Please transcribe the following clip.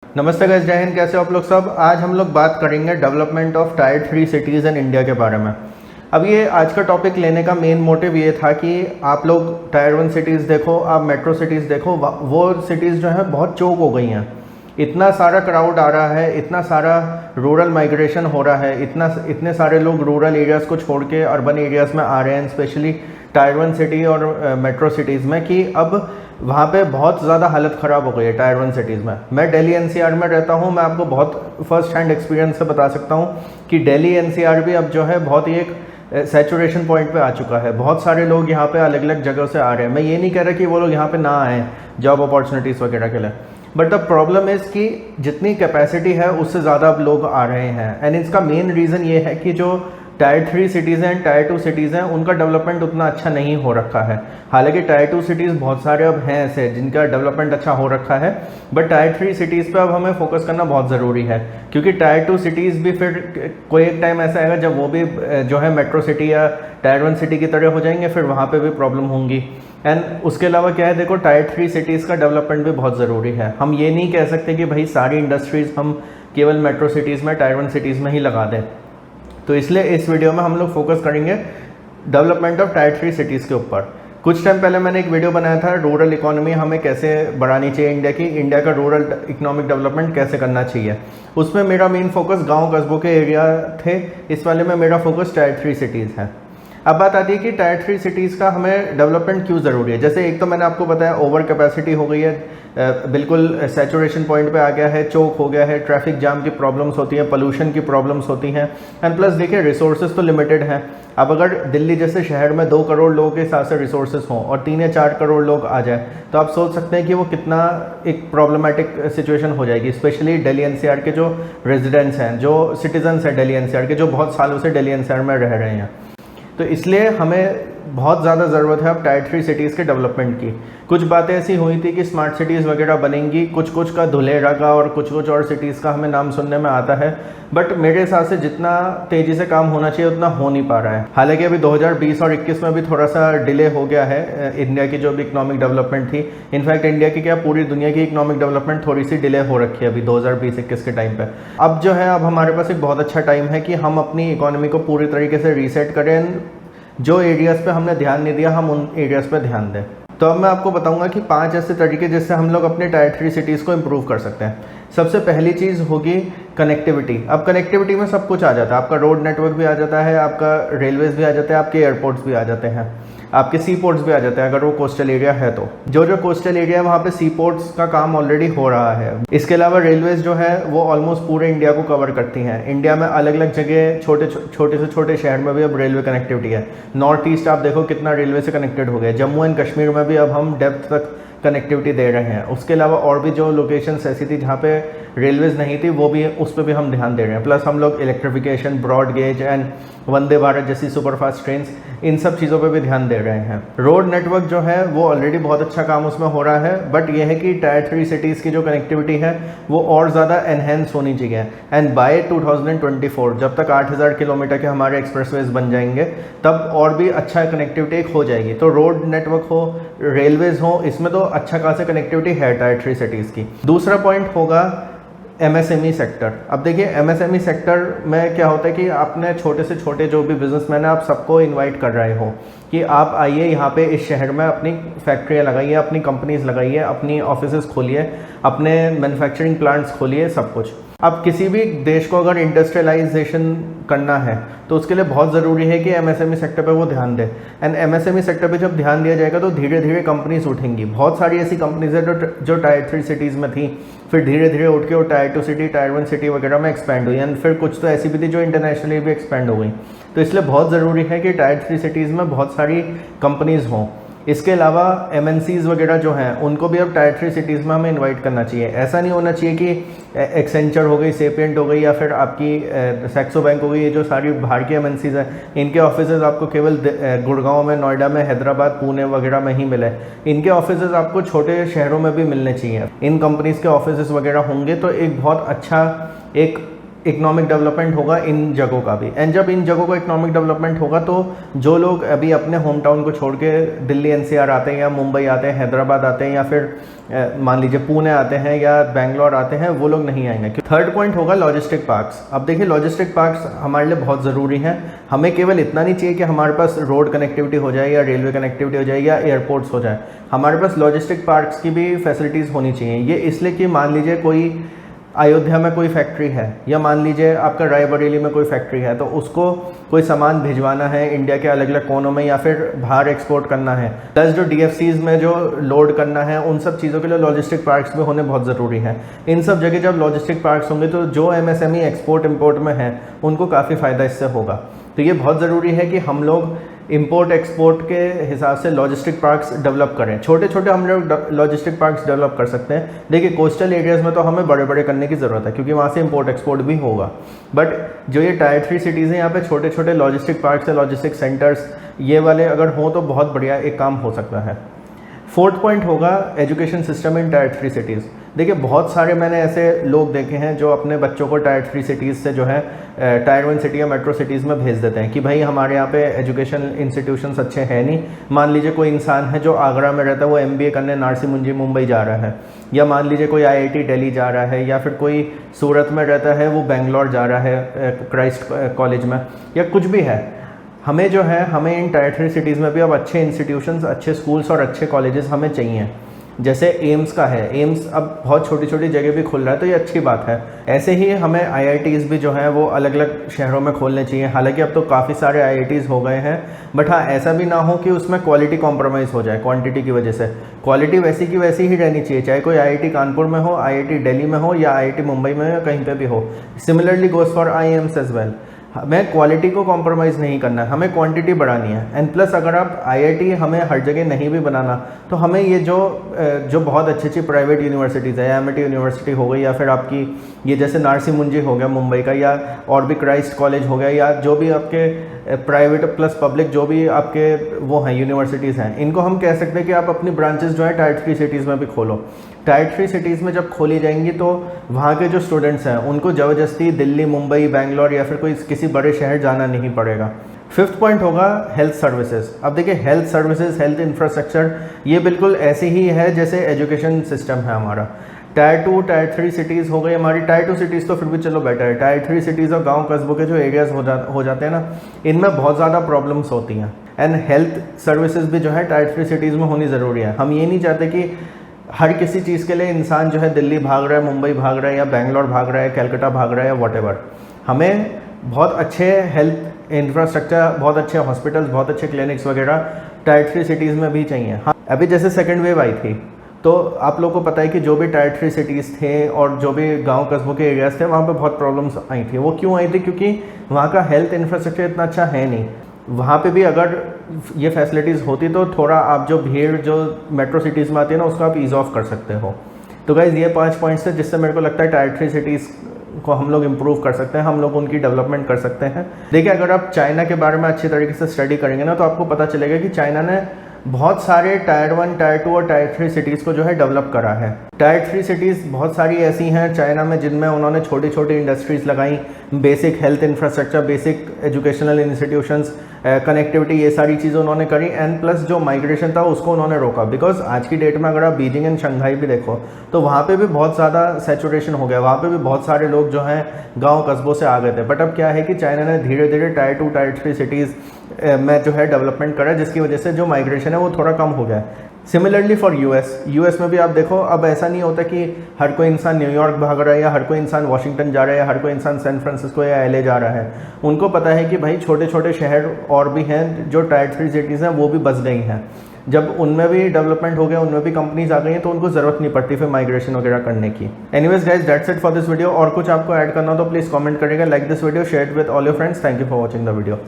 नमस्ते गाइस, जय हिंद। कैसे हो आप लोग सब। आज हम लोग बात करेंगे development of tyre 3 cities in India के बारे में। अब ये आज का टॉपिक लेने का मेन मोटिव ये था कि आप लोग टायर 1 सिटीज़ देखो, आप मेट्रो सिटीज़ देखो, वो सिटीज़ जो हैं बहुत चोक हो गई हैं। इतना सारा क्राउड आ रहा है, इतना सारा रूरल माइग्रेशन हो रहा है, इतने सारे लोग रूरल एरियाज़ को छोड़ के अर्बन एरियाज़ में आ रहे हैं, स्पेशली टायर 1 सिटी और मेट्रो सिटीज़ में, कि अब वहाँ पे बहुत ज़्यादा हालत ख़राब हो गई है टायर 1 सिटीज़ में। मैं दिल्ली एनसीआर में रहता हूँ, मैं आपको बहुत फर्स्ट हैंड एक्सपीरियंस से बता सकता हूँ कि दिल्ली एनसीआर भी अब जो है बहुत ही एक सैचुरेशन पॉइंट पे आ चुका है। बहुत सारे लोग यहाँ पे अलग अलग जगह से आ रहे हैं। मैं ये नहीं कह रहा कि वो लोग यहाँ पे ना आएँ जॉब अपॉर्चुनिटीज़ वगैरह के लिए, बट द प्रॉब्लम इज़ कि जितनी कैपेसिटी है उससे ज़्यादा अब लोग आ रहे हैं। एंड इसका मेन रीज़न ये है कि जो टायर 3 सिटीज़ हैं, टायर 2 सिटीज़ हैं, उनका डेवलपमेंट उतना अच्छा नहीं हो रखा है। हालांकि टायर 2 सिटीज़ बहुत सारे अब हैं ऐसे जिनका डेवलपमेंट अच्छा हो रखा है, बट टायर 3 सिटीज़ पे अब हमें फोकस करना बहुत ज़रूरी है, क्योंकि टायर 2 सिटीज़ भी फिर कोई एक टाइम ऐसा आएगा जब वो भी जो है मेट्रो सिटी या टायर 1 सिटी की तरह हो जाएंगे, फिर वहाँ पर भी प्रॉब्लम होंगी। एंड उसके अलावा क्या है, देखो टायर 3 सिटीज़ का डेवलपमेंट भी बहुत ज़रूरी है। हम ये नहीं कह सकते कि भाई सारी इंडस्ट्रीज़ हम केवल मेट्रो सिटीज़ में, टायर 1 सिटीज़ में ही लगा दें। तो इसलिए इस वीडियो में हम लोग फोकस करेंगे डेवलपमेंट ऑफ टायर 3 सिटीज़ के ऊपर। कुछ टाइम पहले मैंने एक वीडियो बनाया था, रूरल इकोनॉमी हमें कैसे बढ़ानी चाहिए इंडिया की, इंडिया का रूरल इकोनॉमिक डेवलपमेंट कैसे करना चाहिए। उसमें मेरा मेन फोकस गांव कस्बों के एरिया थे, इस वाले में मेरा फोकस टायर 3 सिटीज़ है। अब बात आती है कि टायर 3 सिटीज़ का हमें डेवलपमेंट क्यों ज़रूरी है। जैसे एक तो मैंने आपको बताया ओवर कैपेसिटी हो गई है, बिल्कुल सैचुरेशन पॉइंट पे आ गया है, चोक हो गया है, ट्रैफिक जाम की प्रॉब्लम्स होती हैं, पोल्यूशन की प्रॉब्लम्स होती हैं, एंड प्लस देखिए रिसोर्सेज तो लिमिटेड हैं। अब अगर दिल्ली जैसे शहर में 2 करोड़ लोगों के हिसाब से रिसोर्सेज हों और 3 या 4 करोड़ लोग आ जाए, तो आप सोच सकते हैं कि वो कितना एक प्रॉब्लमेटिक सिचुएशन हो जाएगी। स्पेशली दिल्ली एनसीआर के जो रेजिडेंट्स हैं, जो सिटीजन्स हैं दिल्ली एनसीआर के, जो बहुत सालों से दिल्ली एनसीआर में रह रहे हैं, तो इसलिए हमें बहुत ज़्यादा ज़रूरत है अब टायर 3 सिटीज़ के डेवलपमेंट की। कुछ बातें ऐसी हुई थी कि स्मार्ट सिटीज़ वगैरह बनेंगी, कुछ का धुलेरा का और कुछ और सिटीज़ का हमें नाम सुनने में आता है, बट मेरे हिसाब से जितना तेज़ी से काम होना चाहिए उतना हो नहीं पा रहा है। हालांकि अभी 2020 और 21 में भी थोड़ा सा डिले हो गया है इंडिया की जो भी इकोनॉमिक डेवलपमेंट थी। इनफैक्ट इंडिया की क्या पूरी दुनिया की इकोनॉमिक डेवलपमेंट थोड़ी सी डिले हो रखी है अभी 2020-21 के टाइम पर। अब जो है, अब हमारे पास एक बहुत अच्छा टाइम है कि हम अपनी इकोनॉमी को पूरी तरीके से रीसेट करें। जो एरियाज़ पे हमने ध्यान नहीं दिया, हम उन एरियाज़ पे ध्यान दें। तो अब मैं आपको बताऊंगा कि 5 ऐसे तरीके जिससे हम लोग अपने टायर 3 सिटीज़ को इम्प्रूव कर सकते हैं। सबसे पहली चीज़ होगी कनेक्टिविटी। अब कनेक्टिविटी में सब कुछ आ जाता है, आपका रोड नेटवर्क भी आ जाता है, आपका रेलवेज़ भी आ जाते हैं, आपके एयरपोर्ट्स भी आ जाते हैं, आपके सी पोर्ट्स भी आ जाते हैं अगर वो कोस्टल एरिया है तो। जो कोस्टल एरिया है वहाँ पे सी पोर्ट्स का काम ऑलरेडी हो रहा है। इसके अलावा रेलवेज़ जो है वो ऑलमोस्ट पूरे इंडिया को कवर करती हैं। इंडिया में अलग अलग जगह छोटे से छोटे शहर में भी अब रेलवे कनेक्टिविटी है। नॉर्थ ईस्ट आप देखो कितना रेलवे से कनेक्टेड हो गया। जम्मू एंड कश्मीर में भी अब हम डेप्थ तक कनेक्टिविटी दे रहे हैं। उसके अलावा और भी जो लोकेशंस ऐसी थी जहाँ पे रेलवेज़ नहीं थी, वो भी उस पर भी हम ध्यान दे रहे हैं। प्लस हम लोग electrification, broad gauge and Vande Bharat जैसी सुपरफास्ट ट्रेन्स, इन सब चीज़ों पे भी ध्यान दे रहे हैं। रोड नेटवर्क जो है वो ऑलरेडी बहुत अच्छा काम उसमें हो रहा है, बट ये है कि टायर 3 सिटीज़ की जो कनेक्टिविटी है वो और ज़्यादा एनहेंस होनी चाहिए। एंड बाय 2024 जब तक 8000 किलोमीटर के हमारे एक्सप्रेसवेज बन जाएंगे, तब और भी अच्छा कनेक्टिविटी हो जाएगी। तो रोड नेटवर्क हो, रेलवेज़ हो, इसमें तो अच्छा खासा कनेक्टिविटी है टायर 3 सिटीज़ की। दूसरा पॉइंट होगा MSME सेक्टर। अब देखिए MSME सेक्टर में क्या होता है कि आपने छोटे से छोटे जो भी बिजनेसमैन है, आप सबको इनवाइट कर रहे हो कि आप आइए यहाँ पे इस शहर में अपनी फैक्ट्रियाँ लगाइए, अपनी कंपनीज लगाइए, अपनी ऑफिसेज खोलिए, अपने मैन्युफैक्चरिंग प्लांट्स खोलिए, सब कुछ। अब किसी भी देश को अगर इंडस्ट्रियलाइजेशन करना है तो उसके लिए बहुत ज़रूरी है कि MSME सेक्टर पे वो ध्यान दे। एंड MSME सेक्टर पे जब ध्यान दिया जाएगा तो धीरे धीरे कंपनीज उठेंगी। बहुत सारी ऐसी कंपनीज है जो टायर 3 सिटीज़ में थी, फिर धीरे धीरे उठ के वो टायर 2 सिटी, टायर 1 सिटी वगैरह में एक्सपैंड हुई, एंड फिर कुछ तो ऐसी भी थी जो इंटरनेशनली भी एक्सपैंड हो गई। तो इसलिए बहुत ज़रूरी है कि टायर 3 सिटीज़ में बहुत सारी कंपनीज़ हों। इसके अलावा MNCs वगैरह जो हैं उनको भी अब टायर 3 सिटीज़ में हमें इनवाइट करना चाहिए। ऐसा नहीं होना चाहिए कि एक्सेंचर हो गई, सेपिएंट हो गई, या फिर आपकी सैक्सो बैंक हो गई, ये जो सारी बाहर की MNCs हैं, इनके ऑफिसेज आपको केवल गुड़गांव में, नोएडा में, हैदराबाद, पुणे वगैरह में ही मिले। इनके ऑफिसेज आपको छोटे शहरों में भी मिलने चाहिए। इन कंपनीज़ के ऑफिसेज वगैरह होंगे तो एक बहुत अच्छा एक इकोनॉमिक डेवलपमेंट होगा इन जगहों का भी। एंड जब इन जगहों का इकोनॉमिक डेवलपमेंट होगा तो जो लोग अभी अपने होम टाउन को छोड़ के दिल्ली एनसीआर आते हैं या मुंबई आते हैं, हैदराबाद आते हैं या फिर मान लीजिए पुणे आते हैं या बेंगलोर आते हैं, वो लोग नहीं आएंगे। थर्ड पॉइंट होगा लॉजिस्टिक पार्क्स। अब देखिए लॉजिस्टिक पार्क्स हमारे लिए बहुत ज़रूरी हैं। हमें केवल इतना नहीं चाहिए कि हमारे पास रोड कनेक्टिविटी हो जाए या रेलवे कनेक्टिविटी हो जाए या एयरपोर्ट्स हो जाए, हमारे पास लॉजिस्टिक पार्क्स की भी फैसिलिटीज़ होनी चाहिए। ये इसलिए कि मान लीजिए कोई अयोध्या में कोई फैक्ट्री है या मान लीजिए आपका रायबरेली में कोई फैक्ट्री है, तो उसको कोई सामान भिजवाना है इंडिया के अलग अलग कोनों में या फिर बाहर एक्सपोर्ट करना है, प्लस जो DFCs में जो लोड करना है, उन सब चीज़ों के लिए लॉजिस्टिक पार्क्स भी होने बहुत ज़रूरी है। इन सब जगह जब लॉजिस्टिक पार्क्स होंगे तो जो MSME एक्सपोर्ट इम्पोर्ट में है उनको काफ़ी फ़ायदा इससे होगा। तो ये बहुत ज़रूरी है कि हम लोग इंपोर्ट एक्सपोर्ट के हिसाब से लॉजिस्टिक पार्क्स डेवलप करें। छोटे छोटे हम लोग लॉजिस्टिक पार्क्स डेवलप कर सकते हैं। देखिए कोस्टल एरियाज़ में तो हमें बड़े बड़े करने की ज़रूरत है क्योंकि वहाँ से इंपोर्ट एक्सपोर्ट भी होगा, बट जो ये टायर 3 सिटीज़ हैं यहाँ पे छोटे छोटे लॉजिस्टिक पार्क्स है, लॉजिस्टिक सेंटर्स ये वाले अगर हों तो बहुत बढ़िया एक काम हो सकता है। फोर्थ पॉइंट होगा education system in tyre 3 cities. देखिए बहुत सारे मैंने ऐसे लोग देखे हैं जो अपने बच्चों को टायर 3 सिटीज़ से जो है टायर 1 सिटी या मेट्रो सिटीज़ में भेज देते हैं कि भाई हमारे यहाँ पे एजुकेशन इंस्टीट्यूशंस अच्छे हैं नहीं। मान लीजिए कोई इंसान है जो आगरा में रहता है, वो MBA करने नारसी मुंजी मुंबई जा रहा है, या मान लीजिए कोई IIT दिल्ली जा रहा है, या फिर कोई सूरत में रहता है वो बेंगलोर जा रहा है क्राइस्ट कॉलेज में, या कुछ भी है। हमें जो है हमें इन टायर 3 सिटीज़ में भी अब अच्छे इंस्टीट्यूशंस, अच्छे स्कूल्स और अच्छे कॉलेजेस हमें चाहिए। जैसे एम्स का है, एम्स अब बहुत छोटी छोटी जगह भी खुल रहा है तो ये अच्छी बात है। ऐसे ही हमें IITs भी जो हैं वो अलग अलग शहरों में खोलने चाहिए। हालांकि अब तो काफ़ी सारे IITs हो गए हैं, बट हाँ ऐसा भी ना हो कि उसमें क्वालिटी कॉम्प्रोमाइज़ हो जाए क्वांटिटी की वजह से। क्वालिटी वैसी की वैसी ही रहनी चाहिए, चाहे कोई IIT कानपुर में हो, IIT दिल्ली में हो या IIT मुंबई में या कहीं पर भी हो। Similarly goes for IIMs as well. हमें क्वालिटी को कॉम्प्रोमाइज़ नहीं करना है, हमें क्वांटिटी बढ़ानी है। एंड प्लस अगर आप IIT हमें हर जगह नहीं भी बनाना तो हमें ये जो बहुत अच्छी अच्छी प्राइवेट यूनिवर्सिटीज़ है, MIT यूनिवर्सिटी हो गई या फिर आपकी ये जैसे नारसी मुंजी हो गया मुंबई का, या और भी क्राइस्ट कॉलेज हो गया, या जो भी आपके प्राइवेट प्लस पब्लिक जो भी आपके वो हैं यूनिवर्सिटीज़ हैं, इनको हम कह सकते हैं कि आप अपनी ब्रांचेस जो है टायर 3 सिटीज़ में भी खोलो। टायर 3 सिटीज़ में जब खोली जाएंगी तो वहाँ के जो स्टूडेंट्स हैं उनको ज़बरदस्ती दिल्ली, मुंबई, बेंगलोर या फिर कोई किसी बड़े शहर जाना नहीं पड़ेगा। फिफ्थ पॉइंट होगा हेल्थ सर्विसेज। अब देखिए हेल्थ सर्विसेज, हेल्थ इंफ्रास्ट्रक्चर ये बिल्कुल ऐसे ही है जैसे एजुकेशन सिस्टम है हमारा। टायर 2, टायर 3 सिटीज़ हो गई हमारी। टायर 2 सिटीज़ तो फिर भी चलो बेटर है। टायर 3 सिटीज़ और गांव कस्बों के जो एरियाज़ हो जाते हैं ना, इनमें बहुत ज़्यादा प्रॉब्लम्स होती हैं। एंड हेल्थ सर्विसेज भी जो है टायर 3 सिटीज़ में होनी ज़रूरी है। हम ये नहीं चाहते कि हर किसी चीज़ के लिए इंसान जो है दिल्ली भाग रहा है, मुंबई भाग रहा है, या बेंगलोर भाग रहा है, कलकत्ता भाग रहा है, या वॉटेवर। हमें बहुत अच्छे हेल्थ इंफ्रास्ट्रक्चर, बहुत अच्छे हॉस्पिटल्स, बहुत अच्छे क्लिनिक्स वगैरह टायर 3 सिटीज़ में भी चाहिए। हाँ अभी जैसे सेकेंड वेव आई थी तो आप लोगों को पता है कि जो भी टायर 3 सिटीज़ थे और जो भी गांव कस्बों के एरियाज़ थे वहाँ पे बहुत प्रॉब्लम्स आई थी। वो क्यों आई थी? क्योंकि वहाँ का हेल्थ इंफ्रास्ट्रक्चर इतना अच्छा है नहीं। वहाँ पे भी अगर ये फैसिलिटीज़ होती तो थोड़ा आप जो भीड़ जो मेट्रो सिटीज़ में आती है ना उसको आप ईज़ ऑफ कर सकते हो। तो गाइज़ ये 5 पॉइंट्स थे जिससे मेरे को लगता है टायर 3 सिटीज़ को हम लोग इम्प्रूव कर सकते हैं, हम लोग उनकी डेवलपमेंट कर सकते हैं। देखिए अगर आप चाइना के बारे में अच्छी तरीके से स्टडी करेंगे ना तो आपको पता चलेगा कि चाइना ने बहुत सारे टायर 1, टायर 2 और टायर 3 सिटीज़ को जो है डेवलप करा है। टायर 3 सिटीज़ बहुत सारी ऐसी हैं चाइना में जिनमें उन्होंने छोटी छोटी इंडस्ट्रीज़ लगाई, basic health infrastructure, basic educational institutions, connectivity, ये सारी चीज़ें उन्होंने करी। एंड प्लस जो माइग्रेशन था उसको उन्होंने रोका। बिकॉज आज की डेट में अगर आप बीजिंग एंड शंघाई भी देखो तो वहाँ पे भी बहुत ज़्यादा सैचुरेशन हो गया, वहाँ पे भी बहुत सारे लोग जो हैं गांव कस्बों से आ गए थे। बट अब क्या है कि चाइना ने धीरे धीरे टायर 2, टायर 3 सिटीज़ में जो है डेवलपमेंट करा, जिसकी वजह से जो माइग्रेशन है वो थोड़ा कम हो गया है। सिमिलरली फॉर यूएस में भी आप देखो अब ऐसा नहीं होता कि हर कोई इंसान न्यूयॉर्क भाग रहा है या हर कोई इंसान वाशिंगटन जा रहा है या हर कोई इंसान सैन फ्रांसिस्को या LA जा रहा है। उनको पता है कि भाई छोटे छोटे शहर और भी हैं जो टायर 3 सिटीज़ हैं वो भी बस गई हैं। जब उनमें भी डेवलपमेंट हो गया, उनमें भी कंपनीज आ गई हैं तो उनको ज़रूरत नहीं पड़ती फिर माइग्रेशन वगैरह करने की। Anyways guys that's it for this video. और कुछ आपको ऐड करना हो तो प्लीज़ कमेंट करिएगा, like this video, share it with all your friends. Thank you for watching the video.